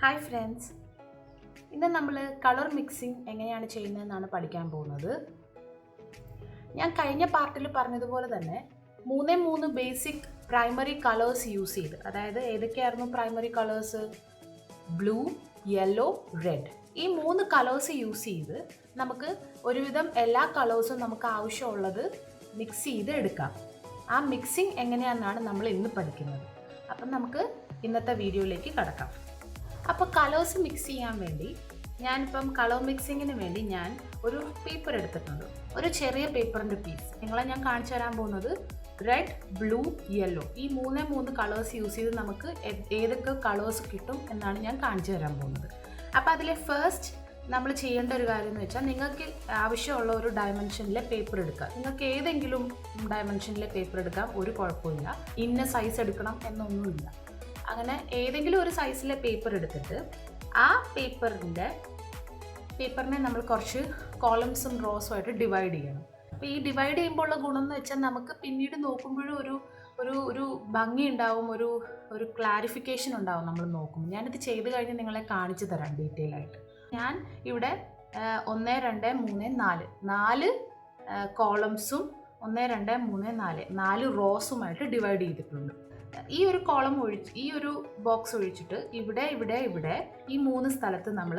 Hi friends, ഇന്ന് നമ്മൾ colour mixing എങ്ങനെയാണ് ചെയ്യുന്നതെന്നാണ് പഠിക്കാൻ പോകുന്നത്. ഞാൻ കഴിഞ്ഞ പാർട്ടിൽ പറഞ്ഞതുപോലെ തന്നെ മൂന്ന് ബേസിക് പ്രൈമറി കളേഴ്സ് യൂസ് ചെയ്ത്, അതായത് ഏതൊക്കെയായിരുന്നു primary colours? Blue, yellow, red. ഈ 3 കളേഴ്സ് യൂസ് ചെയ്ത് നമുക്ക് ഒരുവിധം എല്ലാ കളേഴ്സും നമുക്ക് ആവശ്യമുള്ളത് മിക്സ് ചെയ്ത് എടുക്കാം. ആ മിക്സിംഗ് എങ്ങനെയാണെന്നാണ് നമ്മൾ ഇന്ന് പഠിക്കുന്നത്. അപ്പം നമുക്ക് ഇന്നത്തെ വീഡിയോയിലേക്ക് കടക്കാം. അപ്പോൾ കളേഴ്സ് മിക്സ് ചെയ്യാൻ വേണ്ടി ഞാനിപ്പം കളർ മിക്സിങ്ങിന് വേണ്ടി ഞാൻ ഒരു പേപ്പർ എടുത്തിട്ടുണ്ട്. ഒരു ചെറിയ പേപ്പറിൻ്റെ പീസ് നിങ്ങളെ ഞാൻ കാണിച്ചു തരാൻ പോകുന്നത് റെഡ്, ബ്ലൂ, യെല്ലോ ഈ മൂന്ന് കളേഴ്സ് യൂസ് ചെയ്ത് നമുക്ക് ഏതൊക്കെ കളേഴ്സ് കിട്ടും എന്നാണ് ഞാൻ കാണിച്ചു തരാൻ പോകുന്നത്. അപ്പോൾ അതിലെ ഫസ്റ്റ് നമ്മൾ ചെയ്യേണ്ട ഒരു കാര്യം എന്ന് വെച്ചാൽ, നിങ്ങൾക്ക് ആവശ്യമുള്ള ഒരു ഡയമെൻഷനിലെ പേപ്പർ എടുക്കുക. നിങ്ങൾക്ക് ഏതെങ്കിലും ഡയമെൻഷനിലെ പേപ്പർ എടുക്കാം, ഒരു കുഴപ്പമില്ല. ഇന്ന സൈസ് എടുക്കണം എന്നൊന്നുമില്ല. അങ്ങനെ ഏതെങ്കിലും ഒരു സൈസിലെ പേപ്പർ എടുത്തിട്ട് ആ പേപ്പറിനെ നമ്മൾ കുറച്ച് കോളംസും റോസും ആയിട്ട് ഡിവൈഡ് ചെയ്യണം. അപ്പോൾ ഈ ഡിവൈഡ് ചെയ്യുമ്പോൾ ഉള്ള ഗുണം എന്ന് വെച്ചാൽ, നമുക്ക് പിന്നീട് നോക്കുമ്പോഴും ഒരു ഭംഗി ഉണ്ടാവും, ഒരു ക്ലാരിഫിക്കേഷൻ ഉണ്ടാവും നമ്മൾ നോക്കും. ഞാനിത് ചെയ്ത് കഴിഞ്ഞ് നിങ്ങളെ കാണിച്ചു തരാം ഡീറ്റെയിൽ ആയിട്ട്. ഞാൻ ഇവിടെ 1 2 3 4 കോളംസും 1 2 3 4 റോസുമായിട്ട് ഡിവൈഡ് ചെയ്തിട്ടുണ്ട്. ഈ ഒരു കോളം ഈ ഒരു ബോക്സ് ഒഴിച്ചിട്ട് ഇവിടെ ഈ 3 സ്ഥലത്ത് നമ്മൾ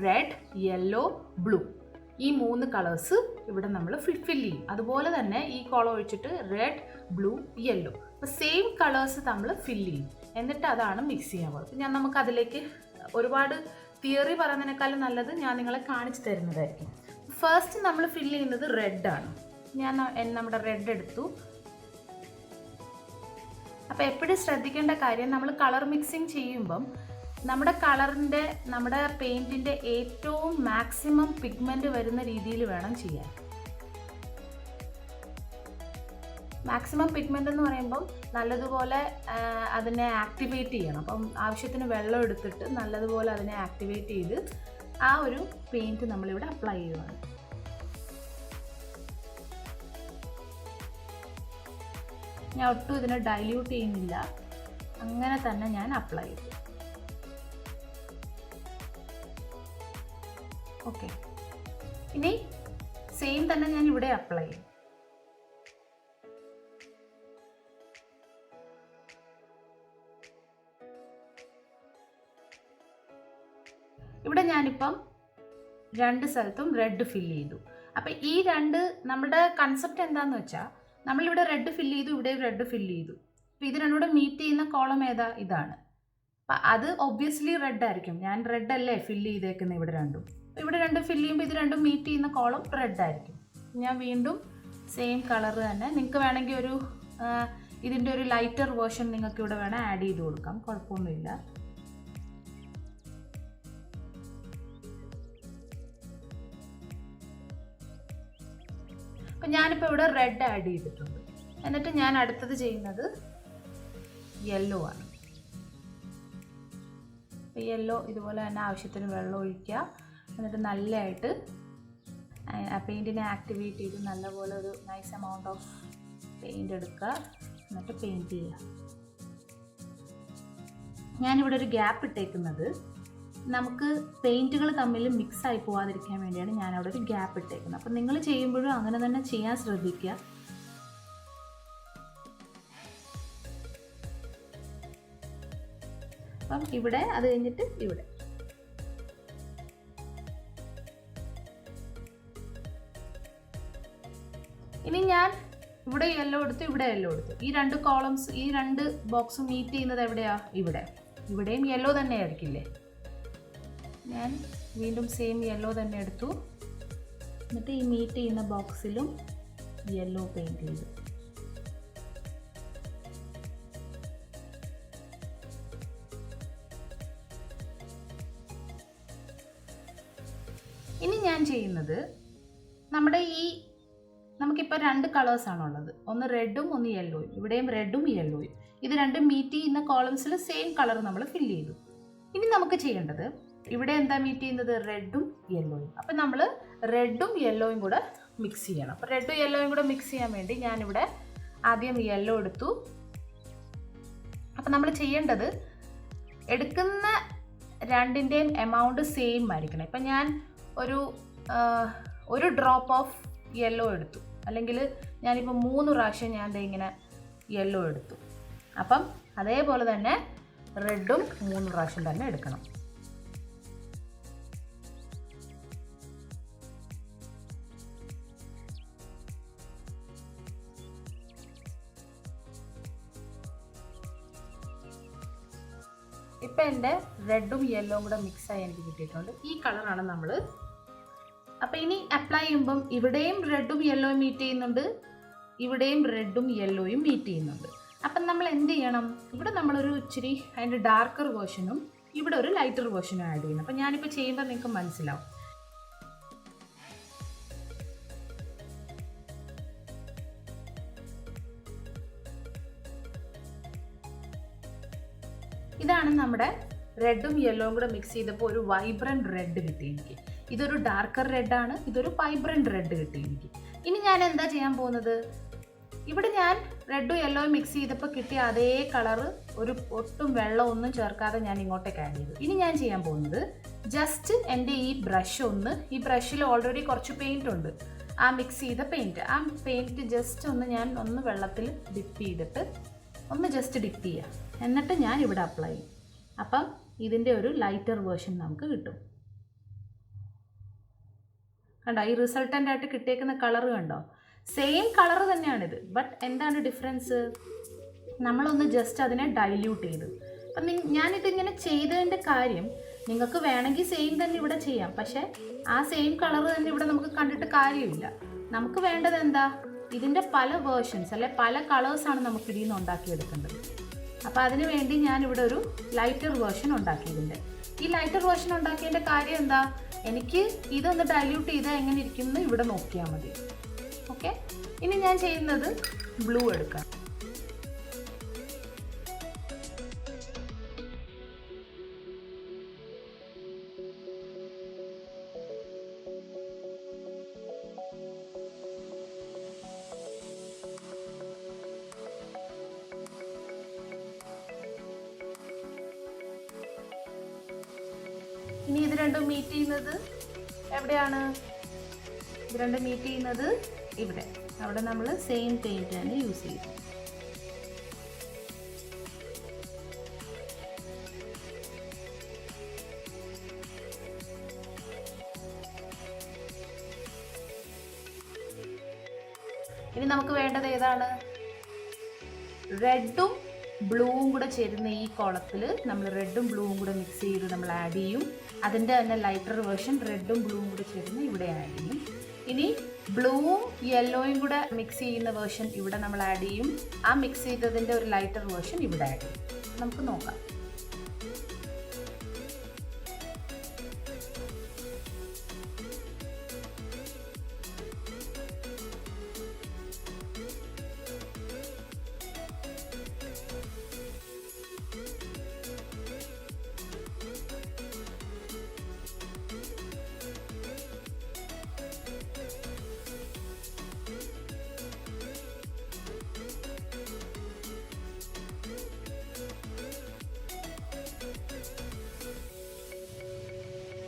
റെഡ്, യെല്ലോ, ബ്ലൂ ഈ 3 കളേഴ്സ് ഇവിടെ നമ്മൾ ഫില്ല് ചെയ്യും. അതുപോലെ തന്നെ ഈ കോളം ഒഴിച്ചിട്ട് റെഡ്, ബ്ലൂ, യെല്ലോ അപ്പോൾ സെയിം കളേഴ്സ് നമ്മൾ ഫില്ല് ചെയ്യും. എന്നിട്ട് അതാണ് മിക്സ് ചെയ്യാൻ പോകുന്നത്. നമുക്ക് അതിലേക്ക് ഒരുപാട് തിയറി പറയുന്നതിനേക്കാളും നല്ലത് ഞാൻ നിങ്ങളെ കാണിച്ചു തരുന്നതായിരിക്കും. ഫസ്റ്റ് നമ്മൾ ഫില്ല് ചെയ്യുന്നത് റെഡാണ്. ഞാൻ നമ്മുടെ റെഡ് എടുത്തു. അപ്പോൾ എപ്പോഴും ശ്രദ്ധിക്കേണ്ട കാര്യം, നമ്മൾ കളർ മിക്സിങ് ചെയ്യുമ്പം നമ്മുടെ പെയിൻറ്റിൻ്റെ ഏറ്റവും മാക്സിമം പിഗ്മെൻറ്റ് വരുന്ന രീതിയിൽ വേണം ചെയ്യാൻ. മാക്സിമം പിഗ്മെൻ്റ് എന്ന് പറയുമ്പം നല്ലതുപോലെ അതിനെ ആക്ടിവേറ്റ് ചെയ്യണം. അപ്പം ആവശ്യത്തിന് വെള്ളം എടുത്തിട്ട് നല്ലതുപോലെ അതിനെ ആക്ടിവേറ്റ് ചെയ്ത് ആ ഒരു പെയിൻറ്റ് നമ്മളിവിടെ അപ്ലൈ ചെയ്യുകയാണ്. ഞാൻ ഒട്ടും ഇതിനെ ഡൈല്യൂട്ട് ചെയ്യുന്നില്ല, അങ്ങനെ തന്നെ ഞാൻ അപ്ലൈ ചെയ്തു. ഓക്കെ, ഇനി സെയിം തന്നെ ഞാൻ ഇവിടെ അപ്ലൈ ചെയ്യും. ഇവിടെ ഞാനിപ്പം 2 സ്ഥലത്തും റെഡ് ഫില്ല് ചെയ്തു. അപ്പം ഈ നമ്മുടെ കൺസെപ്റ്റ് എന്താണെന്ന് വെച്ചാൽ, നമ്മളിവിടെ റെഡ് ഫില്ല് ചെയ്തു, ഇവിടെ റെഡ് ഫില്ല് ചെയ്തു. അപ്പോൾ ഇത് രണ്ടും കൂടെ മീറ്റ് ചെയ്യുന്ന കോളം ഏതാ? ഇതാണ്. അപ്പം അത് ഒബ്വിയസ്ലി റെഡ് ആയിരിക്കും. ഞാൻ റെഡ് അല്ലേ ഫില്ല് ചെയ്തേക്കുന്നത് ഇവിടെ രണ്ടും. ഇവിടെ രണ്ടും ഫില്ല് ചെയ്യുമ്പോൾ ഇത് രണ്ടും മീറ്റ് ചെയ്യുന്ന കോളം റെഡ് ആയിരിക്കും. ഞാൻ വീണ്ടും സെയിം കളർ തന്നെ, നിങ്ങൾക്ക് വേണമെങ്കിൽ ഇതിൻ്റെ ഒരു ലൈറ്റർ വേർഷൻ നിങ്ങൾക്ക് ഇവിടെ വേണം ആഡ് ചെയ്ത് കൊടുക്കാം, കുഴപ്പമൊന്നുമില്ല. അപ്പം ഞാനിപ്പോൾ ഇവിടെ റെഡ് ആഡ് ചെയ്തിട്ടുണ്ട്. എന്നിട്ട് ഞാൻ അടുത്തത് ചെയ്യുന്നത് യെല്ലോ ആണ്. അപ്പോൾ യെല്ലോ ഇതുപോലെ തന്നെ ആവശ്യത്തിന് വെള്ളം ഒഴിക്കുക. എന്നിട്ട് നല്ലതായിട്ട് പെയിൻറ്റിനെ ആക്ടിവേറ്റ് ചെയ്ത് നല്ലപോലെ ഒരു നൈസ് എമൗണ്ട് ഓഫ് പെയിൻറ്റ് എടുക്കുക. എന്നിട്ട് പെയിൻറ്റ് ചെയ്യുക. ഞാനിവിടെ ഒരു ഗ്യാപ്പ് ഇട്ടേക്കുന്നത് നമുക്ക് പെയിൻറ്റുകൾ തമ്മിൽ മിക്സ് ആയി പോകാതിരിക്കാൻ വേണ്ടിയാണ് ഞാൻ അവിടെ ഒരു ഗ്യാപ്പ് ഇട്ടേക്കുന്നത്. അപ്പം നിങ്ങൾ ചെയ്യുമ്പോഴും അങ്ങനെ തന്നെ ചെയ്യാൻ ശ്രദ്ധിക്കുക. അപ്പം ഇവിടെ അത് കഴിഞ്ഞിട്ട് ഇവിടെ ഇനി ഞാൻ ഇവിടെ യെല്ലോ എടുത്തു, ഇവിടെ യെല്ലോ എടുത്തു. ഈ 2 കോളംസ്, ഈ 2 ബോക്സ് മീറ്റ് ചെയ്യുന്നത് എവിടെയാ? ഇവിടെയും യെല്ലോ തന്നെ ആയിരിക്കില്ലേ? ഞാൻ വീണ്ടും സെയിം യെല്ലോ തന്നെ എടുത്തു. എന്നിട്ട് ഈ മീറ്റ് ചെയ്യുന്ന ബോക്സിലും യെല്ലോ പെയിൻറ്റ് ചെയ്തു. ഇനി ഞാൻ ചെയ്യുന്നത്, നമുക്കിപ്പോൾ 2 കളേഴ്സാണുള്ളത്. ഒന്ന് റെഡും ഒന്ന് യെല്ലോയും. ഇവിടെയും റെഡും യെല്ലോയും. ഇത് രണ്ടും മീറ്റ് ചെയ്യുന്ന കോളംസിൽ സെയിം കളർ നമ്മൾ ഫില്ല് ചെയ്തു. ഇനി നമുക്ക് ചെയ്യേണ്ടത്, ഇവിടെ എന്താ മീറ്റ് ചെയ്യുന്നത്? റെഡും യെല്ലോയും. അപ്പം നമ്മൾ റെഡും യെല്ലോയും കൂടെ മിക്സ് ചെയ്യണം. അപ്പോൾ റെഡും യെല്ലോയും കൂടെ മിക്സ് ചെയ്യാൻ വേണ്ടി ഞാനിവിടെ ആദ്യം യെല്ലോ എടുത്തു. അപ്പം നമ്മൾ ചെയ്യേണ്ടത്, എടുക്കുന്ന രണ്ടിൻ്റെയും എമൗണ്ട് സെയിം ആയിരിക്കണം. ഇപ്പം ഞാൻ ഒരു ഡ്രോപ്പ് ഓഫ് യെല്ലോ എടുത്തു, അല്ലെങ്കിൽ ഞാനിപ്പോൾ 3 പ്രാവശ്യം ഞാൻ ഇങ്ങനെ യെല്ലോ എടുത്തു. അപ്പം അതേപോലെ തന്നെ റെഡും 3 പ്രാവശ്യം തന്നെ എടുക്കണം. ഇപ്പം എൻ്റെ റെഡും യെല്ലോയും കൂടെ മിക്സായി എനിക്ക് കിട്ടിയിട്ടുണ്ട്. ഈ കളറാണ് നമ്മൾ. അപ്പോൾ ഇനി അപ്ലൈ ചെയ്യുമ്പം ഇവിടെയും റെഡും യെല്ലോയും മീറ്റ് ചെയ്യുന്നുണ്ട്, ഇവിടെയും റെഡും യെല്ലോയും മീറ്റ് ചെയ്യുന്നുണ്ട്. അപ്പം നമ്മൾ എന്ത് ചെയ്യണം, ഇവിടെ നമ്മളൊരു ഇച്ചിരി അതിൻ്റെ ഡാർക്കർ വേർഷനും ഇവിടെ ഒരു ലൈറ്റർ വേർഷനും ആഡ് ചെയ്യണം. അപ്പം ഞാനിപ്പോൾ ചെയ്യുമ്പോൾ നിങ്ങൾക്ക് മനസ്സിലാവും. ഇതാണ് നമ്മുടെ റെഡും യെല്ലോയും കൂടെ മിക്സ് ചെയ്തപ്പോൾ ഒരു വൈബ്രൻറ്റ് റെഡ് കിട്ടി എനിക്ക്. ഇതൊരു ഡാർക്കർ റെഡാണ്, ഇതൊരു വൈബ്രൻറ്റ് റെഡ് കിട്ടി എനിക്ക്. ഇനി ഞാൻ എന്താ ചെയ്യാൻ പോകുന്നത്, ഇവിടെ ഞാൻ റെഡും യെല്ലോയും മിക്സ് ചെയ്തപ്പോൾ കിട്ടിയ അതേ കളറ് ഒരു ഒട്ടും വെള്ളം ഒന്നും ചേർക്കാതെ ഞാൻ ഇങ്ങോട്ടേക്ക് ആഡ് ചെയ്തു. ഇനി ഞാൻ ചെയ്യാൻ പോകുന്നത് ജസ്റ്റ് എൻ്റെ ഈ ബ്രഷിൽ ഓൾറെഡി കുറച്ച് പെയിൻ്റ് ഉണ്ട്, ആ മിക്സ് ചെയ്ത പെയിൻറ്റ് ജസ്റ്റ് ഞാൻ വെള്ളത്തിൽ ഡിപ്പ് ചെയ്തിട്ട് ജസ്റ്റ് ഡിപ്പ് ചെയ്യാം. എന്നിട്ട് ഞാൻ ഇവിടെ അപ്ലൈ ചെയ്യും. അപ്പം ഇതിൻ്റെ ഒരു ലൈറ്റർ വേർഷൻ നമുക്ക് കിട്ടും. കണ്ടോ, ഈ റിസൾട്ടൻ്റ് ആയിട്ട് കിട്ടിയേക്കുന്ന കളറ് കണ്ടോ, സെയിം കളറ് തന്നെയാണിത്. ബട്ട് എന്താണ് ഡിഫറൻസ്, നമ്മളൊന്ന് ജസ്റ്റ് അതിനെ ഡൈല്യൂട്ട് ചെയ്തു. അപ്പം ഞാനിതിങ്ങനെ ചെയ്തതിൻ്റെ കാര്യം, നിങ്ങൾക്ക് വേണമെങ്കിൽ സെയിം തന്നെ ഇവിടെ ചെയ്യാം, പക്ഷേ ആ സെയിം കളറ് തന്നെ ഇവിടെ നമുക്ക് കണ്ടിട്ട് കാര്യമില്ല. നമുക്ക് വേണ്ടത് എന്താ, ഇതിൻ്റെ പല വേർഷൻസ് അല്ലെ പല കളേഴ്സാണ് നമുക്ക് ഇതിൽ നിന്ന് ഉണ്ടാക്കിയെടുക്കേണ്ടത്. അപ്പോൾ അതിന് വേണ്ടി ഞാനിവിടെ ഒരു ലൈറ്റർ വേർഷൻ ഉണ്ടാക്കിയതിൻ്റെ. ഈ ലൈറ്റർ വേർഷൻ ഉണ്ടാക്കിയതിൻ്റെ കാര്യം എന്താ, എനിക്ക് ഇതൊന്ന് ഡൈല്യൂട്ട് ചെയ്താൽ എങ്ങനെ ഇരിക്കുന്നു ഇവിടെ നോക്കിയാൽ മതി. ഓക്കെ, ഇനി ഞാൻ ചെയ്യുന്നത് ബ്ലൂ എടുക്കാം. ഇനി ഇത് രണ്ടും മീറ്റ് ചെയ്യുന്നത് എവിടെയാണ്, ഇത് രണ്ടും മീറ്റ് ചെയ്യുന്നത് ഇവിടെ. അവിടെ നമ്മൾ സെയിം പെയിൻറ്റ് തന്നെ യൂസ് ചെയ്യും. ഇനി നമുക്ക് വേണ്ടത് ഏതാണ്, റെഡും ബ്ലൂവും കൂടെ ചേരുന്ന ഈ കോളത്തിൽ നമ്മൾ റെഡും ബ്ലൂവും കൂടെ മിക്സ് ചെയ്ത് നമ്മൾ ആഡ് ചെയ്യും. അതിൻ്റെ തന്നെ ലൈറ്റർ വേർഷൻ റെഡും ബ്ലൂവും കൂടെ ചേരുന്ന ഇവിടെ ആഡ് ചെയ്യും. ഇനി ബ്ലൂവും യെല്ലോയും കൂടെ മിക്സ് ചെയ്യുന്ന വേർഷൻ ഇവിടെ നമ്മൾ ആഡ് ചെയ്യും. ആ മിക്സ് ചെയ്തതിൻ്റെ ഒരു ലൈറ്റർ വേർഷൻ ഇവിടെ ആഡ് ചെയ്യും. നമുക്ക് നോക്കാം.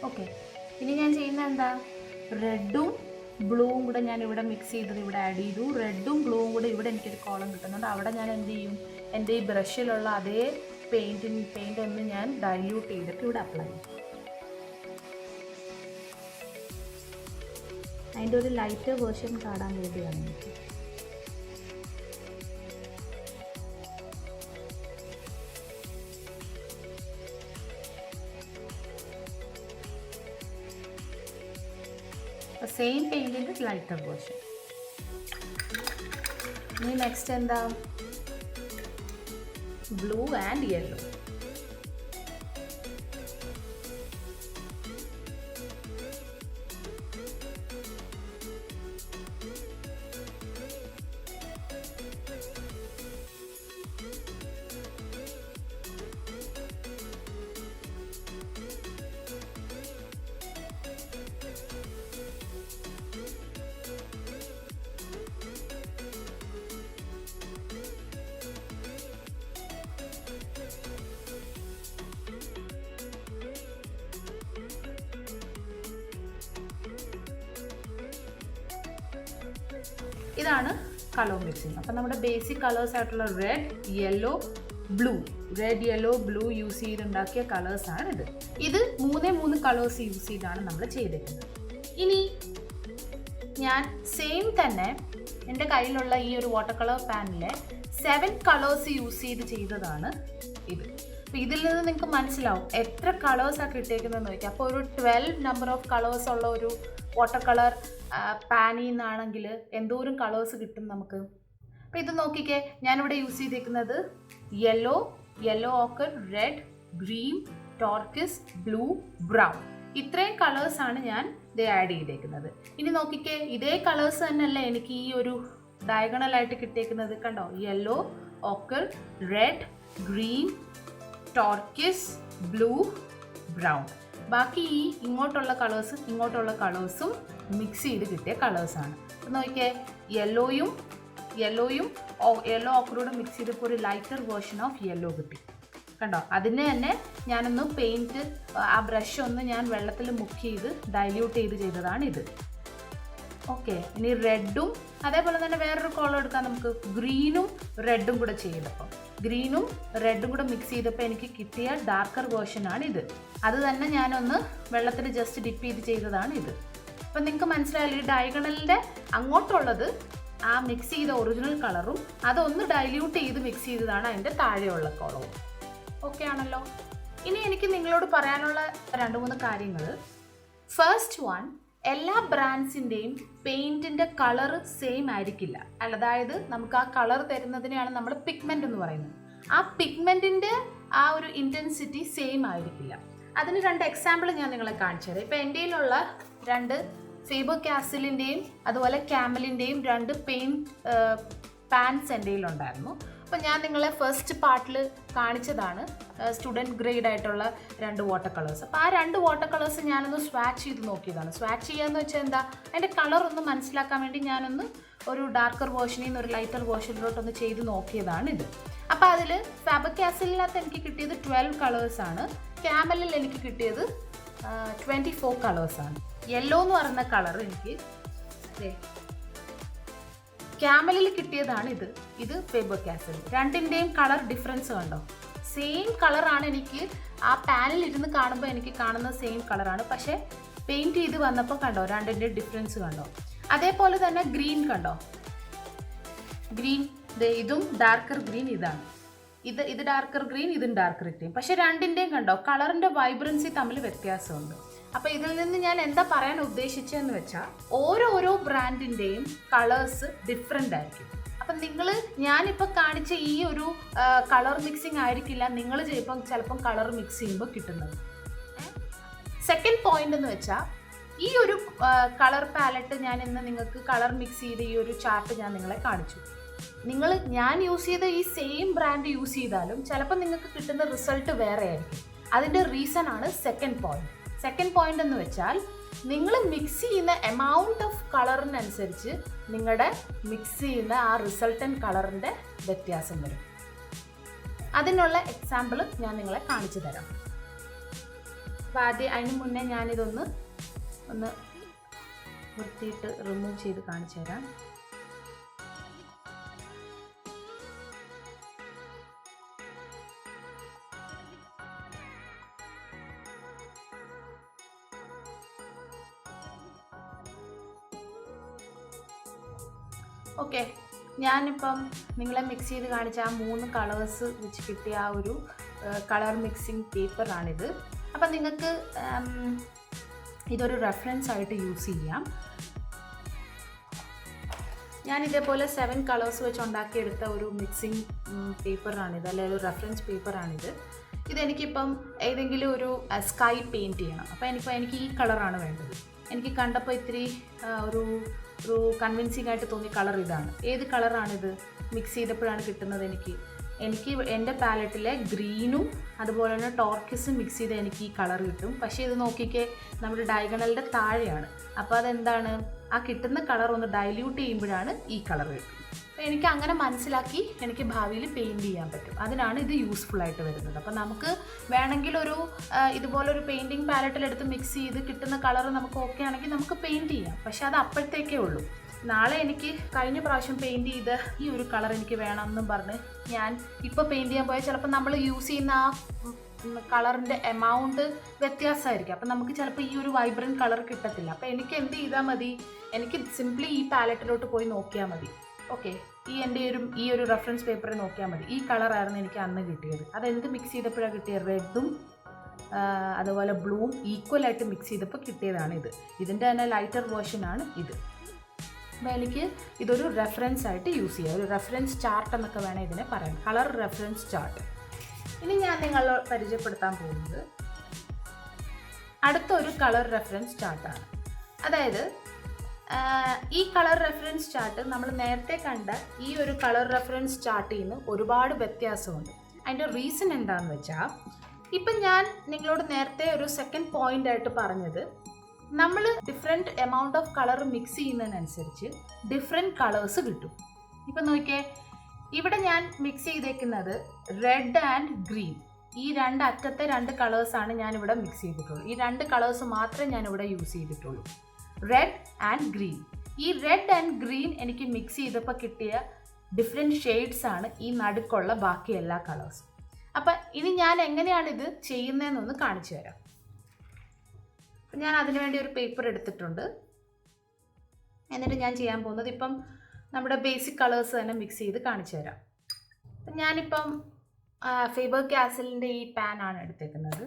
ഓക്കെ, ഇനി ഞാൻ ചെയ്യുന്നത് എന്താ, റെഡും ബ്ലൂവും കൂടെ ഞാൻ ഇവിടെ മിക്സ് ചെയ്തത് ഇവിടെ ആഡ് ചെയ്തു. റെഡും ബ്ലൂവും കൂടെ ഇവിടെ എനിക്കൊരു കോളം കിട്ടുന്നുണ്ട്. അവിടെ ഞാൻ എന്ത് ചെയ്യും, എൻ്റെ ഈ ബ്രഷിലുള്ള അതേ പെയിൻ്റ് ഒന്ന് ഞാൻ ഡൈല്യൂട്ട് ചെയ്തിട്ട് ഇവിടെ അപ്ലൈ ചെയ്യും. അതിൻ്റെ ഒരു ലൈറ്റ് വേർഷൻ കാണാൻ വേണ്ടിയാണ് എനിക്ക്. സെയിം പെയിൻറ്റിൻ്റെ ലൈറ്റർ വേർഷൻ. ഇനി നെക്സ്റ്റ് എന്താ, ബ്ലൂ ആൻഡ് യെല്ലോ. ഇതാണ് കളർ മിക്സിങ്. അപ്പം നമ്മുടെ ബേസിക് കളേഴ്സ് ആയിട്ടുള്ള red, yellow, blue, red, yellow, blue use ചെയ്തുണ്ടാക്കിയ കളേഴ്സാണ് ഇത്. ഇത് 3 കളേഴ്സ് യൂസ് ചെയ്താണ് നമ്മൾ ചെയ്തേക്കുന്നത്. ഇനി ഞാൻ സെയിം തന്നെ എൻ്റെ കയ്യിലുള്ള ഈ ഒരു വാട്ടർ കളർ പാനിലെ 7 കളേഴ്സ് യൂസ് ചെയ്തതാണ് ഇത്. അപ്പോൾ ഇതിൽ നിന്ന് നിങ്ങൾക്ക് മനസ്സിലാവും എത്ര കളേഴ്സാണ് കിട്ടിയേക്കുന്നതെന്ന് നോക്കിയാൽ. അപ്പോൾ ഒരു 12 നമ്പർ ഓഫ് കളേഴ്സ് ഉള്ള ഒരു വാട്ടർ കളർ പാനിൽ നിന്നാണെങ്കിൽ എന്തോരം കളേഴ്സ് കിട്ടും നമുക്ക്. അപ്പോൾ ഇത് നോക്കിക്കേ, ഞാനിവിടെ യൂസ് ചെയ്തേക്കുന്നത് yellow ochre, red, green, turquoise, blue, brown, ഇത്രയും കളേഴ്സാണ് ഞാൻ ഇത് ആഡ് ചെയ്തേക്കുന്നത്. ഇനി നോക്കിക്കേ, ഇതേ കളേഴ്സ് തന്നെയല്ലേ എനിക്ക് ഈ ഒരു ഡയഗണലായിട്ട് കിട്ടിയേക്കുന്നത്. കണ്ടോ, yellow ochre, red, green, turquoise, blue, brown. ബാക്കി ഈ ഇങ്ങോട്ടുള്ള കളേഴ്സും മിക്സ് ചെയ്ത് കിട്ടിയ കളേഴ്സാണ്. അപ്പോൾ നോക്കിക്കേ, യെല്ലോ ഓക്കറോട് മിക്സ് ചെയ്തപ്പോൾ ഒരു ലൈറ്റർ വേർഷൻ ഓഫ് യെല്ലോ കിട്ടി. കണ്ടോ, അതിന് തന്നെ ഞാനൊന്ന് പെയിൻറ്റ് ആ ബ്രഷ് ഒന്ന് ഞാൻ വെള്ളത്തിൽ മുക്കി ചെയ്ത് ഡൈല്യൂട്ട് ചെയ്തതാണ് ഇത്. ഓക്കെ, ഇനി റെഡും അതേപോലെ തന്നെ വേറൊരു കളർ എടുക്കാം നമുക്ക്. ഗ്രീനും റെഡും കൂടെ ചെയ്തപ്പോൾ ഗ്രീനും റെഡും കൂടെ മിക്സ് ചെയ്തപ്പോൾ എനിക്ക് കിട്ടിയ ഡാർക്കർ വേർഷനാണ് ഇത്. അത് തന്നെ ഞാനൊന്ന് വെള്ളത്തിൽ ജസ്റ്റ് ഡിപ്പ് ചെയ്തതാണ് ഇത്. അപ്പം നിങ്ങൾക്ക് മനസ്സിലായാലും ഈ ഡയഗണലിൻ്റെ അങ്ങോട്ടുള്ളത് ആ മിക്സ് ചെയ്ത ഒറിജിനൽ കളറും അതൊന്ന് ഡൈല്യൂട്ട് ചെയ്ത് മിക്സ് ചെയ്തതാണ് അതിൻ്റെ താഴെയുള്ള കളറും. ഓക്കെ ആണല്ലോ. ഇനി എനിക്ക് നിങ്ങളോട് പറയാനുള്ള 2-3 കാര്യങ്ങൾ. ഫസ്റ്റ് വൺ, എല്ലാ ബ്രാൻഡ്സിൻ്റെയും പെയിൻറ്റിൻ്റെ കളർ സെയിം ആയിരിക്കില്ല. അതായത് നമുക്ക് ആ കളർ തരുന്നതിനെയാണ് നമ്മൾ പിഗ്മെൻ്റ് എന്ന് പറയുന്നത്. ആ പിഗ്മെൻറ്റിൻ്റെ ആ ഒരു ഇൻറ്റൻസിറ്റി സെയിം ആയിരിക്കില്ല. അതിന് 2 എക്സാമ്പിൾ ഞാൻ നിങ്ങളെ കാണിച്ചു തരാം. ഇപ്പോൾ എൻ്റെ കയ്യിലുള്ള 2 ഫേബർ കാസിലിൻ്റെയും അതുപോലെ ക്യാമലിൻ്റെയും 2 പെയിൻറ്റ് പാൻസ് എൻ്റെ കയ്യിലുണ്ടായിരുന്നു. അപ്പോൾ ഞാൻ നിങ്ങളെ ഫസ്റ്റ് പാർട്ടിൽ കാണിച്ചതാണ് സ്റ്റുഡൻറ്റ് ഗ്രേഡ് ആയിട്ടുള്ള 2 വാട്ടർ കളേഴ്സ്. അപ്പോൾ ആ 2 വാട്ടർ കളേഴ്സ് ഞാനൊന്ന് സ്വാച്ച് ചെയ്ത് നോക്കിയതാണ്. സ്വാച്ച് ചെയ്യാന്ന് വെച്ചാൽ എന്താ, അതിൻ്റെ കളർ ഒന്ന് മനസ്സിലാക്കാൻ വേണ്ടി ഞാനൊന്ന് ഒരു ഡാർക്കർ വേർഷനിൽ നിന്ന് ഒരു ലൈറ്റർ വേർഷനിലോട്ടൊന്ന് ചെയ്ത് നോക്കിയതാണ് ഇത്. അപ്പോൾ അതിൽ ഫാബർ കാസിലിനകത്ത് എനിക്ക് കിട്ടിയത് 12 കളേഴ്സാണ്. ക്യാമലിൽ എനിക്ക് കിട്ടിയത് 24 കളേഴ്സാണ്. യെല്ലോ എന്ന് പറയുന്ന കളർ എനിക്ക് ക്യാമലിൽ കിട്ടിയതാണ് ഇത് ഫേബർ കാസിൽ. 2ൻ്റെയും കളർ ഡിഫറൻസ് കണ്ടോ, സെയിം കളറാണ്. എനിക്ക് ആ പാനിൽ ഇരുന്ന് കാണുമ്പോൾ എനിക്ക് കാണുന്ന സെയിം കളറാണ്, പക്ഷേ പെയിൻറ്റ് ചെയ്ത് വന്നപ്പോൾ കണ്ടോ 2ൻ്റെയും ഡിഫറൻസ് കണ്ടോ. അതേപോലെ തന്നെ ഗ്രീൻ കണ്ടോ, ഗ്രീൻ ഇതും ഡാർക്കർ ഗ്രീൻ, ഇത് ഡാർക്കർ ഗ്രീൻ, ഇതും ഡാർക്കർ ഗ്രീൻ. പക്ഷേ 2ൻ്റെയും കണ്ടോ കളറിൻ്റെ വൈബ്രൻസി തമ്മിൽ വ്യത്യാസമുണ്ട്. അപ്പോൾ ഇതിൽ നിന്ന് ഞാൻ എന്താ പറയാൻ ഉദ്ദേശിച്ചതെന്ന് വെച്ചാൽ ഓരോ ബ്രാൻഡിൻ്റെയും കളേഴ്സ് ഡിഫറെൻ്റ് ആയിരിക്കും. അപ്പം ഞാനിപ്പോൾ കാണിച്ച ഈ ഒരു കളർ മിക്സിങ് ആയിരിക്കില്ല നിങ്ങൾ ചിലപ്പം കളർ മിക്സ് ചെയ്യുമ്പോൾ കിട്ടുന്നത്. സെക്കൻഡ് പോയിന്റ് എന്ന് വെച്ചാൽ ഈ ഒരു കളർ പാലറ്റ് ഞാൻ ഇന്ന് നിങ്ങൾക്ക് കളർ മിക്സ് ചെയ്ത ഈ ഒരു ചാർട്ട് ഞാൻ നിങ്ങളെ കാണിച്ചു. ഞാൻ യൂസ് ചെയ്ത ഈ സെയിം ബ്രാൻഡ് യൂസ് ചെയ്താലും ചിലപ്പോൾ നിങ്ങൾക്ക് കിട്ടുന്ന റിസൾട്ട് വേറെ ആയിരിക്കും. അതിൻ്റെ റീസൺ ആണ് സെക്കൻഡ് പോയിന്റ് എന്ന് വെച്ചാൽ നിങ്ങൾ മിക്സ് ചെയ്യുന്ന എമൗണ്ട് ഓഫ് കളറിനനുസരിച്ച് നിങ്ങളുടെ മിക്സ് ചെയ്യുന്ന ആ റിസൾട്ടൻറ്റ് കളറിൻ്റെ വ്യത്യാസം വരും. അതിനുള്ള എക്സാമ്പിൾ ഞാൻ നിങ്ങളെ കാണിച്ചു തരാം. അപ്പോൾ അതിന് മുന്നേ ഞാനിതൊന്ന് വൃത്തിയിട്ട് റിമൂവ് ചെയ്ത് കാണിച്ചു തരാം. ഓക്കെ, ഞാനിപ്പം നിങ്ങളെ മിക്സ് ചെയ്ത് കാണിച്ച ആ 3 കളേഴ്സ് വെച്ച് കിട്ടിയ ആ ഒരു കളർ മിക്സിങ് പേപ്പറാണിത്. അപ്പം നിങ്ങൾക്ക് ഇതൊരു റെഫറൻസ് ആയിട്ട് യൂസ് ചെയ്യാം. ഞാൻ ഇതേപോലെ 7 കളേഴ്സ് വെച്ച് ഉണ്ടാക്കിയെടുത്ത ഒരു മിക്സിങ് പേപ്പറാണിത്, അല്ലെങ്കിൽ ഒരു റെഫറൻസ് പേപ്പറാണിത്. ഇതെനിക്കിപ്പം ഏതെങ്കിലും ഒരു സ്കൈ പെയിൻറ്റ് ചെയ്യണം. അപ്പോൾ എനിക്ക് ഈ കളറാണ് വേണ്ടത്. എനിക്ക് കണ്ടപ്പോൾ ഇത്തിരി ഒരു കൺവിൻസിങ് ആയിട്ട് തോന്നിയ കളർ ഇതാണ്. ഏത് കളറാണിത് മിക്സ് ചെയ്തപ്പോഴാണ് കിട്ടുന്നത്? എനിക്ക് എൻ്റെ പാലറ്റിലെ ഗ്രീനും അതുപോലെ തന്നെ ടോർക്കിസും മിക്സ് ചെയ്ത് എനിക്ക് ഈ കളർ കിട്ടും. പക്ഷേ ഇത് നോക്കിക്കേ, നമ്മുടെ ഡയഗണലിൻ്റെ താഴെയാണ്. അപ്പോൾ അതെന്താണ്, ആ കിട്ടുന്ന കളർ ഒന്ന് ഡൈല്യൂട്ട് ചെയ്യുമ്പോഴാണ് ഈ കളർ കിട്ടുന്നത്. അപ്പോൾ എനിക്ക് അങ്ങനെ മനസ്സിലാക്കി എനിക്ക് ഭാവിയിൽ പെയിൻറ്റ് ചെയ്യാൻ പറ്റും. അതിനാണ് ഇത് യൂസ്ഫുൾ ആയിട്ട് വരുന്നത്. അപ്പോൾ നമുക്ക് വേണമെങ്കിൽ ഇതുപോലൊരു പെയിൻറ്റിങ് പാലറ്റിലെടുത്ത് മിക്സ് ചെയ്ത് കിട്ടുന്ന കളർ നമുക്ക് ഓക്കെ ആണെങ്കിൽ നമുക്ക് പെയിൻറ്റ് ചെയ്യാം. പക്ഷേ അത് അപ്പോഴത്തേക്കേ ഉള്ളൂ. നാളെ എനിക്ക് കഴിഞ്ഞ പ്രാവശ്യം പെയിൻറ്റ് ചെയ്ത ഈ ഒരു കളർ എനിക്ക് വേണമെന്നും പറഞ്ഞ് ഞാൻ ഇപ്പോൾ പെയിൻറ്റ് ചെയ്യാൻ പോയാൽ ചിലപ്പോൾ നമ്മൾ യൂസ് ചെയ്യുന്ന ആ കളറിൻ്റെ എമൗണ്ട് വ്യത്യാസമായിരിക്കും. അപ്പം നമുക്ക് ചിലപ്പോൾ ഈ ഒരു വൈബ്രൻറ്റ് കളർ കിട്ടത്തില്ല. അപ്പോൾ എനിക്ക് എന്ത് ചെയ്താൽ മതി, എനിക്ക് സിംപ്ലി ഈ പാലറ്റിലോട്ട് പോയി നോക്കിയാൽ മതി. ഓക്കെ, ഈ ഒരു റെഫറൻസ് പേപ്പറിൽ നോക്കിയാൽ മതി. ഈ കളറായിരുന്നു എനിക്ക് അന്ന് കിട്ടിയത്. അതെന്ത് മിക്സ് ചെയ്തപ്പോഴാണ് കിട്ടിയത്? റെഡും അതുപോലെ ബ്ലൂവും ഈക്വലായിട്ട് മിക്സ് ചെയ്തപ്പോൾ കിട്ടിയതാണ് ഇത്. ഇതിൻ്റെ തന്നെ ലൈറ്റർ വേർഷനാണ് ഇത്. അപ്പോൾ എനിക്ക് ഇതൊരു റെഫറൻസ് ആയിട്ട് യൂസ് ചെയ്യാം. ഒരു റെഫറൻസ് ചാർട്ട് എന്നൊക്കെ വേണം ഇതിനെ പറയാം, കളർ റെഫറൻസ് ചാർട്ട്. ഇനി ഞാൻ നിങ്ങളോട് പരിചയപ്പെടുത്താൻ പോകുന്നത് അടുത്തൊരു കളർ റെഫറൻസ് ചാർട്ടാണ്. അതായത് ഈ കളർ റെഫറൻസ് ചാർട്ട് നമ്മൾ നേരത്തെ കണ്ട ഈ ഒരു കളർ റെഫറൻസ് ചാർട്ടിൽ നിന്ന് ഒരുപാട് വ്യത്യാസമുണ്ട്. അതിൻ്റെ റീസൺ എന്താണെന്ന് വെച്ചാൽ, ഇപ്പം ഞാൻ നിങ്ങളോട് നേരത്തെ ഒരു സെക്കൻഡ് പോയിന്റ് ആയിട്ട് പറഞ്ഞത്, നമ്മൾ different amount of colour mix ചെയ്യുന്നതിനനുസരിച്ച് ഡിഫറെൻറ്റ് കളേഴ്സ് കിട്ടും. ഇപ്പം നോക്കിയേ, ഇവിടെ ഞാൻ മിക്സ് ചെയ്തേക്കുന്നത് റെഡ് ആൻഡ് ഗ്രീൻ. ഈ അറ്റത്തെ 2 കളേഴ്സാണ് ഞാനിവിടെ മിക്സ് ചെയ്തിട്ടുള്ളൂ. ഈ 2 കളേഴ്സ് മാത്രമേ ഞാനിവിടെ യൂസ് ചെയ്തിട്ടുള്ളൂ, റെഡ് ആൻഡ് ഗ്രീൻ. ഈ റെഡ് ആൻഡ് ഗ്രീൻ എനിക്ക് മിക്സ് ചെയ്തപ്പോൾ കിട്ടിയ ഡിഫറെൻറ്റ് ഷെയ്ഡ്സാണ് ഈ നടുക്കുള്ള ബാക്കി എല്ലാ കളേഴ്സും. അപ്പം ഇനി ഞാൻ എങ്ങനെയാണിത് ചെയ്യുന്നതെന്നൊന്ന് കാണിച്ചു തരാം. ഞാൻ അതിനുവേണ്ടി ഒരു പേപ്പർ എടുത്തിട്ടുണ്ട്. എന്നിട്ട് ഞാൻ ചെയ്യാൻ പോകുന്നത്, ഇപ്പം നമ്മുടെ ബേസിക് കളേഴ്സ് തന്നെ മിക്സ് ചെയ്ത് കാണിച്ചു തരാം. ഞാനിപ്പം ഫേബർ കാസലിൻ്റെ ഈ പാനാണ് എടുത്തേക്കുന്നത്.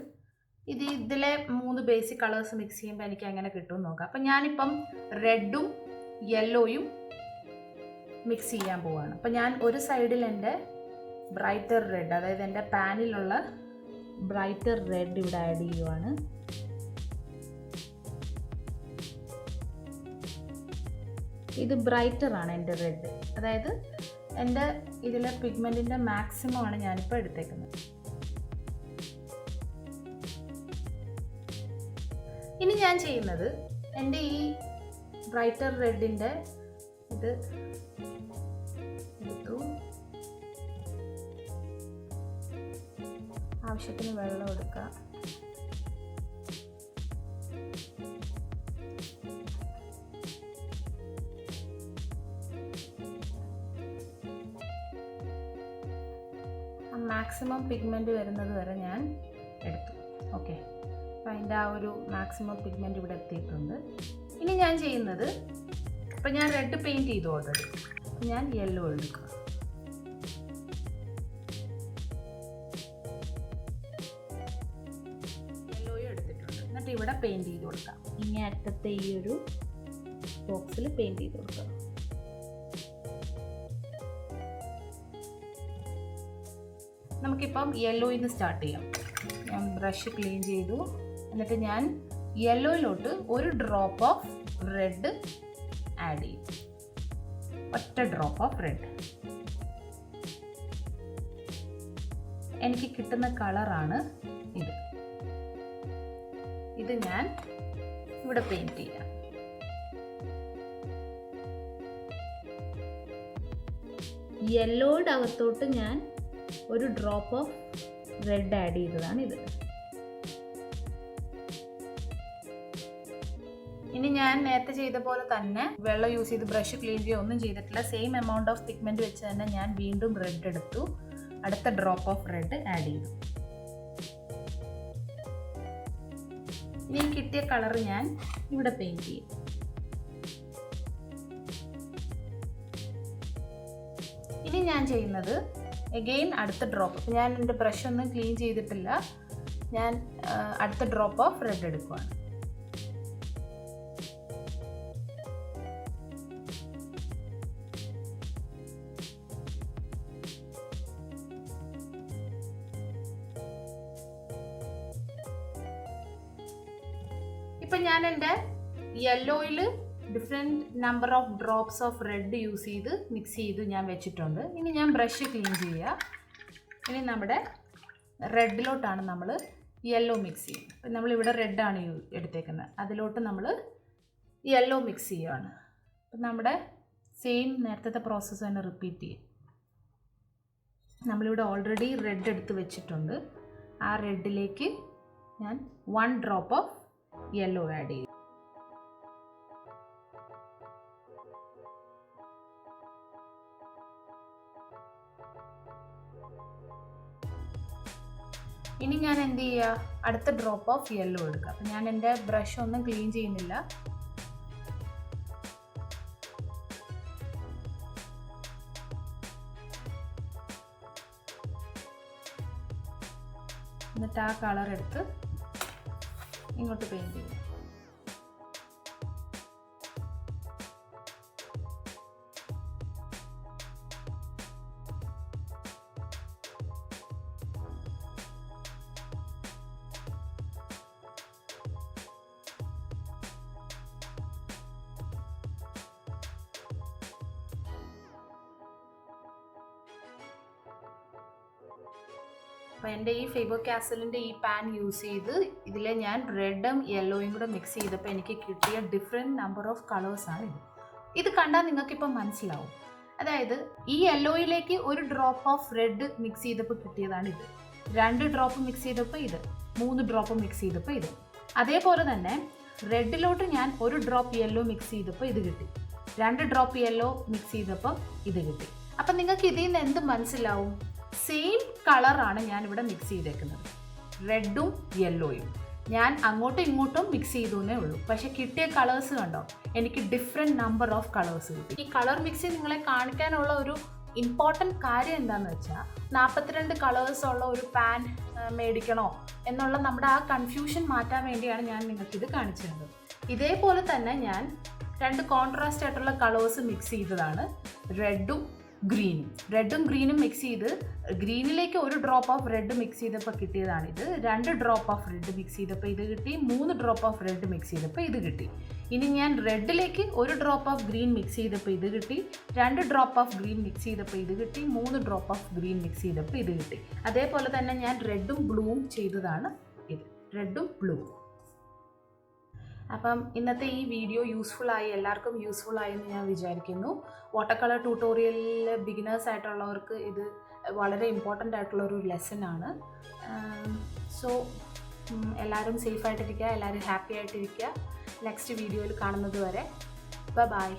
ഇതിലെ 3 ബേസിക് കളേഴ്സ് മിക്സ് ചെയ്യുമ്പോൾ എനിക്ക് എങ്ങനെ കിട്ടുമെന്ന് നോക്കാം. അപ്പം ഞാനിപ്പം റെഡും യെല്ലോയും മിക്സ് ചെയ്യാൻ പോവുകയാണ്. അപ്പം ഞാൻ ഒരു സൈഡിൽ എൻ്റെ ബ്രൈറ്റർ റെഡ്, അതായത് എൻ്റെ പാനിലുള്ള ബ്രൈറ്റർ റെഡ് ഇവിടെ ആഡ് ചെയ്യുവാണ്. ഇത് ബ്രൈറ്ററാണ് എൻ്റെ റെഡ്, അതായത് എൻ്റെ ഇതിലെ പിഗ്മെൻറ്റിൻ്റെ മാക്സിമം ആണ് ഞാനിപ്പോൾ എടുത്തേക്കുന്നത്. ഇനി ഞാൻ ചെയ്യുന്നത്, എൻ്റെ ഈ ബ്രൈറ്റർ റെഡിൻ്റെ ഇത് എടുത്തു, ആവശ്യത്തിന് വെള്ളം എടുക്കുക. മാക്സിമം പിഗ്മെൻറ്റ് വരുന്നത് വരെ ഞാൻ എടുത്തു. ഓക്കെ, അപ്പം അതിൻ്റെ ആ ഒരു മാക്സിമം പിഗ്മെൻറ്റ് ഇവിടെ എത്തിയിട്ടുണ്ട്. ഇനി ഞാൻ ചെയ്യുന്നത്, ഇപ്പം ഞാൻ റെഡ് പെയിൻറ്റ് ചെയ്തു ഓൾറെഡി, ഞാൻ യെല്ലോ എടുക്കുക. യെല്ലോയും എടുത്തിട്ടുണ്ട്. എന്നിട്ട് ഇവിടെ പെയിൻറ്റ് ചെയ്ത് കൊടുക്കാം. ഇങ്ങനെ അറ്റത്തെ ഈ ഒരു ബോക്സിൽ പെയിൻറ്റ് ചെയ്ത് കൊടുക്കുക. നമുക്കിപ്പം യെല്ലോയിൽ നിന്ന് സ്റ്റാർട്ട് ചെയ്യാം. ഞാൻ ബ്രഷ് ക്ലീൻ ചെയ്തു. എന്നിട്ട് ഞാൻ യെല്ലോയിലോട്ട് ഒരു ഡ്രോപ്പ് ഓഫ് റെഡ് ആഡ് ചെയ്യും, ഒറ്റ ഡ്രോപ്പ് ഓഫ് റെഡ്. എനിക്ക് കിട്ടുന്ന കളറാണ് ഇത്. ഇത് ഞാൻ ഇവിടെ പെയിൻറ്റ് ചെയ്യാം. യെല്ലോയുടെ അകത്തോട്ട് ഞാൻ ഒരു ഡ്രോപ്പ് ഓഫ് റെഡ് ആഡ് ചെയ്തതാണ് ഇത്. ഇനി ഞാൻ നേരത്തെ ചെയ്ത പോലെ തന്നെ വെള്ളം യൂസ് ചെയ്ത് ബ്രഷ് ക്ലീൻ ചെയ്യുക ഒന്നും ചെയ്തിട്ടില്ല. സെയിം എമൗണ്ട് ഓഫ് പിഗ്മെൻറ്റ് വെച്ച് തന്നെ ഞാൻ വീണ്ടും റെഡ് എടുത്തു, അടുത്ത ഡ്രോപ്പ് ഓഫ് റെഡ് ആഡ് ചെയ്തു. ഇനി കിട്ടിയ കളർ ഞാൻ ഇവിടെ പെയിൻറ്റ് ചെയ്യും. ഇനി ഞാൻ ചെയ്യുന്നത്, എഗെയിൻ അടുത്ത ഡ്രോപ്പ്, ഞാൻ എൻ്റെ ബ്രഷ് ഒന്നും ക്ലീൻ ചെയ്തിട്ടില്ല, ഞാൻ അടുത്ത ഡ്രോപ്പ് ഓഫ് റെഡ് എടുക്കുവാണ്. ഇപ്പം ഞാൻ എൻ്റെ യെല്ലോയിൽ different number of drops of red use ചെയ്ത് മിക്സ് ചെയ്ത് ഞാൻ വെച്ചിട്ടുണ്ട്. ഇനി ഞാൻ ബ്രഷ് ക്ലീൻ ചെയ്യുക. ഇനി നമ്മുടെ റെഡിലോട്ടാണ് നമ്മൾ യെല്ലോ മിക്സ് ചെയ്യുക. അപ്പം നമ്മളിവിടെ റെഡാണ് എടുത്തേക്കുന്നത്, അതിലോട്ട് നമ്മൾ യെല്ലോ മിക്സ് ചെയ്യുകയാണ്. അപ്പം നമ്മുടെ സെയിം നേരത്തെ പ്രോസസ്സ് തന്നെ റിപ്പീറ്റ് ചെയ്യും. നമ്മളിവിടെ ഓൾറെഡി റെഡ് എടുത്ത് വെച്ചിട്ടുണ്ട്. ആ റെഡിലേക്ക് ഞാൻ 1 ഡ്രോപ്പ് ഓഫ് യെല്ലോ ആഡ് ചെയ്യും. ഇനി ഞാൻ എന്ത് ചെയ്യുക, അടുത്ത ഡ്രോപ്പ് ഓഫ് യെല്ലോ എടുക്കുക. അപ്പം ഞാൻ എൻ്റെ ബ്രഷ് ഒന്നും ക്ലീൻ ചെയ്യുന്നില്ല. എന്നിട്ട് ആ കളർ എടുത്ത് ഇങ്ങോട്ട് പെയിൻറ്റ് ചെയ്യും. അപ്പോൾ എൻ്റെ ഈ ഫേബർ കാസലിൻ്റെ ഈ പാൻ യൂസ് ചെയ്ത് ഇതിൽ ഞാൻ റെഡും യെല്ലോയും കൂടെ മിക്സ് ചെയ്തപ്പോൾ എനിക്ക് കിട്ടിയ ഡിഫറെൻറ്റ് നമ്പർ ഓഫ് കളേഴ്സാണ് ഇത്. ഇത് കണ്ടാൽ നിങ്ങൾക്കിപ്പോൾ മനസ്സിലാവും. അതായത് ഈ യെല്ലോയിലേക്ക് ഒരു ഡ്രോപ്പ് ഓഫ് റെഡ് മിക്സ് ചെയ്തപ്പോൾ കിട്ടിയതാണ് ഇത്, 2 ഡ്രോപ്പ് മിക്സ് ചെയ്തപ്പോൾ ഇത്, 3 ഡ്രോപ്പ് മിക്സ് ചെയ്തപ്പോൾ ഇത്. അതേപോലെ തന്നെ റെഡിലോട്ട് ഞാൻ 1 ഡ്രോപ്പ് യെല്ലോ മിക്സ് ചെയ്തപ്പോൾ ഇത് കിട്ടി, 2 ഡ്രോപ്പ് യെല്ലോ മിക്സ് ചെയ്തപ്പോൾ ഇത് കിട്ടി. അപ്പം നിങ്ങൾക്ക് ഇതിൽ നിന്ന് എന്ത് മനസ്സിലാവും? സെയിം കളറാണ് ഞാനിവിടെ മിക്സ് ചെയ്തേക്കുന്നത്, റെഡും യെല്ലോയും. ഞാൻ അങ്ങോട്ടും ഇങ്ങോട്ടും മിക്സ് ചെയ്തു എന്നേ ഉള്ളൂ, പക്ഷെ കിട്ടിയ കളേഴ്സ് കണ്ടോ, എനിക്ക് ഡിഫറെൻറ്റ് നമ്പർ ഓഫ് കളേഴ്സ് കിട്ടി. ഈ കളർ മിക്സിങ് നിങ്ങളെ കാണിക്കാനുള്ള ഒരു ഇമ്പോർട്ടൻറ്റ് കാര്യം എന്താണെന്ന് വെച്ചാൽ 42 കളേഴ്സ് ഉള്ള ഒരു പാൻ മേടിക്കണോ എന്നുള്ള നമ്മുടെ ആ കൺഫ്യൂഷൻ മാറ്റാൻ വേണ്ടിയാണ് ഞാൻ നിങ്ങൾക്കിത് കാണിച്ചു തന്നത്. ഇതേപോലെ തന്നെ ഞാൻ 2 കോൺട്രാസ്റ്റ് ആയിട്ടുള്ള കളേഴ്സ് മിക്സ് ചെയ്തതാണ്, റെഡും ഗ്രീനും മിക്സ് ചെയ്ത് ഗ്രീനിലേക്ക് 1 ഡ്രോപ്പ് ഓഫ് റെഡ് മിക്സ് ചെയ്തപ്പോൾ കിട്ടിയതാണിത്, 2 ഡ്രോപ്പ് ഓഫ് റെഡ് മിക്സ് ചെയ്തപ്പോൾ ഇത് കിട്ടി, 3 ഡ്രോപ്പ് ഓഫ് റെഡ് മിക്സ് ചെയ്തപ്പോൾ ഇത് കിട്ടി. ഇനി ഞാൻ റെഡിലേക്ക് 1 ഡ്രോപ്പ് ഓഫ് ഗ്രീൻ മിക്സ് ചെയ്തപ്പോൾ ഇത് കിട്ടി, 2 ഡ്രോപ്പ് ഓഫ് ഗ്രീൻ മിക്സ് ചെയ്തപ്പോൾ ഇത് കിട്ടി, 3 ഡ്രോപ്പ് ഓഫ് ഗ്രീൻ മിക്സ് ചെയ്തപ്പോൾ ഇത് കിട്ടി. അതേപോലെ തന്നെ ഞാൻ റെഡും ബ്ലൂവും ചെയ്തതാണ് ഇത്, റെഡും ബ്ലൂ. അപ്പം ഇന്നത്തെ ഈ വീഡിയോ യൂസ്ഫുള്ളായി, എല്ലാവർക്കും യൂസ്ഫുള്ളായി എന്ന് ഞാൻ വിചാരിക്കുന്നു. വാട്ടർ കളർ ട്യൂട്ടോറിയലിൽ ബിഗിനേഴ്സ് ആയിട്ടുള്ളവർക്ക് ഇത് വളരെ ഇമ്പോർട്ടൻ്റ് ആയിട്ടുള്ളൊരു ലെസനാണ്. സോ എല്ലാവരും സേഫായിട്ടിരിക്കുക, എല്ലാവരും ഹാപ്പി ആയിട്ടിരിക്കുക. നെക്സ്റ്റ് വീഡിയോയിൽ കാണുന്നത് വരെ ബൈ.